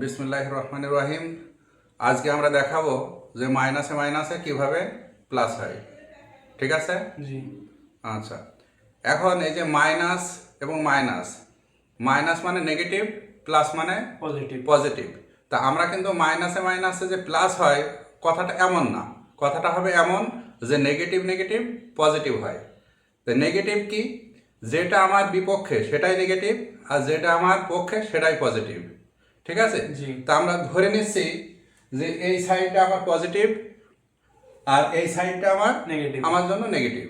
বিসমিল্লাহির রহমানির রহিম। আজকে আমরা দেখাবো যে মাইনাসে মাইনাসে কিভাবে প্লাস হয়। ঠিক আছে? জি। আচ্ছা, এখন এই যে মাইনাস এবং মাইনাস, মাইনাস মানে নেগেটিভ, প্লাস মানে পজিটিভ। পজিটিভ। তা আমরা কিন্তু মাইনাসে মাইনাসে যে প্লাস হয় কথাটা এমন না, কথাটা হবে এমন যে নেগেটিভ নেগেটিভ পজিটিভ হয়। তো নেগেটিভ কি? যেটা আমার বিপক্ষে সেটাই নেগেটিভ, আর যেটা আমার পক্ষে সেটাই পজিটিভ। ঠিক আছে? জি। তা আমরা ধরে নিচ্ছি যে এই সাইডটা আমার পজিটিভ আর এই সাইডটা আমার নেগেটিভ। আমার জন্য নেগেটিভ।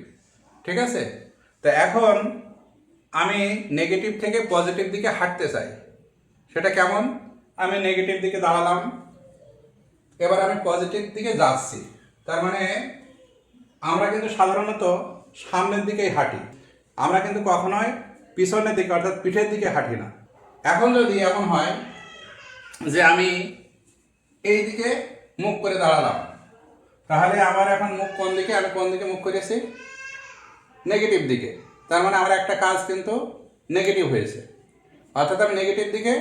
ঠিক আছে? তো এখন আমি নেগেটিভ থেকে পজিটিভ দিকে হাঁটতে চাই। সেটা কেমন? আমি নেগেটিভ দিকে দাঁড়ালাম, এবার আমি পজিটিভ দিকে যাচ্ছি। তার মানে আমরা কিন্তু সাধারণত সামনের দিকেই হাঁটি, আমরা কিন্তু কখনোই পিছনের দিকে অর্থাৎ পিঠের দিকে হাঁটি না। এখন যদি এমন হয় যে আমি এই দিকে মুখ করে দাঁড়ালাম, তাহলে আমার এখন মুখ কোন দিকে? আমি কোন দিকে মুখ করেছি? নেগেটিভ দিকে। তার মানে আমার একটা কাজ কিন্তু নেগেটিভ হয়েছে, অর্থাৎ আমি নেগেটিভ দিকে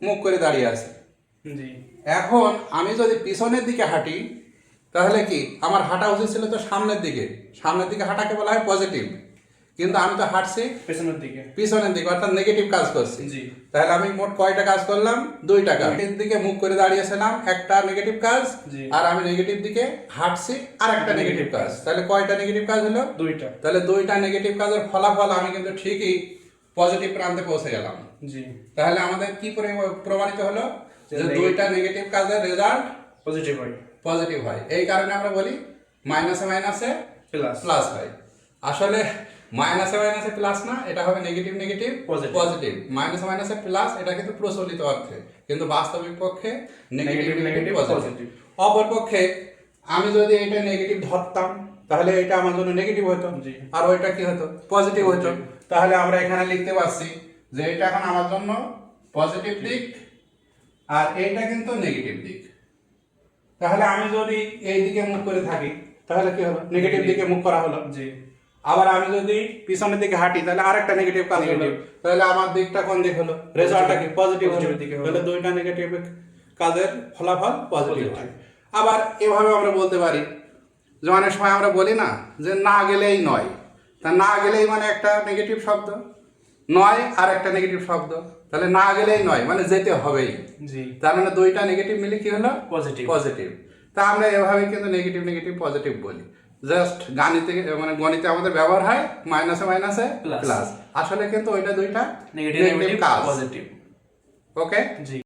মুখ করে দাঁড়িয়ে আছি। জি। এখন আমি যদি পিছনের দিকে হাঁটি তাহলে কি আমার হাঁটা উচিত ছিল তো সামনের দিকে। সামনের দিকে হাঁটাকে বলা হয় পজিটিভ, কিন্তু আমি তো হাঁটছি পেছনের দিকে। পিছনের দিকে, অর্থাৎ নেগেটিভ কাজ করছি। জি। তাহলে আমি মোট কয়টা কাজ করলাম? দুইটা কাজ। নেগেটিভ দিকে মুখ করে দাঁড়িয়েছিলাম, একটা নেগেটিভ কাজ। জি। আর আমি নেগেটিভ দিকে হাঁটছি, আর একটা নেগেটিভ কাজ। তাহলে কয়টা নেগেটিভ কাজ হলো? দুইটা। তাহলে দুইটা নেগেটিভ কাজের ফলাফল আমি কিন্তু ঠিকই পজিটিভ প্রান্তে পৌঁছে গেলাম। জি। তাহলে আমাদের কি প্রমাণিত হলো? যে যে দুইটা নেগেটিভ কাজের রেজাল্ট পজিটিভ হয়। পজিটিভ হয়। এই কারণে আমরা বলি মাইনাসে মাইনাসে প্লাস। প্লাস হয়। আসলে মাইনাসে মাইনাসে প্লাস না, এটা হবে নেগেটিভ নেগেটিভ Positive. পজিটিভ। মাইনাসে মাইনাসে প্লাস, এটা কিন্তু প্রচলিত অর্থে, কিন্তু বাস্তবিক পক্ষে নেগেটিভ নেগেটিভ পজিটিভ। অপর পক্ষে আমি যদি এটা নেগেটিভ ধরতাম তাহলে এটা আমার জন্য নেগেটিভ হতো, জি। আর ওইটা কি হতো? পজিটিভ হতো। তাহলে আমরা এখানে লিখতে পারছি যে এটা এখন আমার জন্য পজিটিভ দিক আর এইটা কিন্তু নেগেটিভ দিক। তাহলে আমি যদি এই দিকে মুখ করে থাকি তাহলে কি হলো? নেগেটিভ দিকে মুখ করা হলো। জি। আবার আমি যদি পিছনের দিকে হাঁটি তাহলে আরেকটা নেগেটিভ কাজ হলো। Negative. তাহলে আমার দিকটা কোন দিক হলো? রেজাল্টটা কি? পজিটিভ হলো। Positive দিকে হলো। তাহলে দুইটা নেগেটিভ কাজের ফলাফল পজিটিভ Positive. হয়। আবার এভাবে আমরা বলতে পারি যে অনেক সময় আমরা বলি না যে না গেলেই নয়। তা না গেলেই মানে একটা নেগেটিভ শব্দ, নয় আর একটা নেগেটিভ শব্দ। তাহলে না গেলেই নয় মানে যেতে হবেই। জি। তার মানে দুইটা নেগেটিভ মিলে কি হলো? পজিটিভ। পজিটিভ। তা আমরা এভাবে কিন্তু নেগেটিভ নেগেটিভ পজিটিভ বলি। জাস্ট গণিতে আমাদের ব্যবহার হয় মাইনাসে মাইনাসে Plus. প্লাস। আসলে কিন্তু ওইটা দুইটা নেগেটিভ নেগেটিভ কাজ। পজিটিভ। ওকে। জি।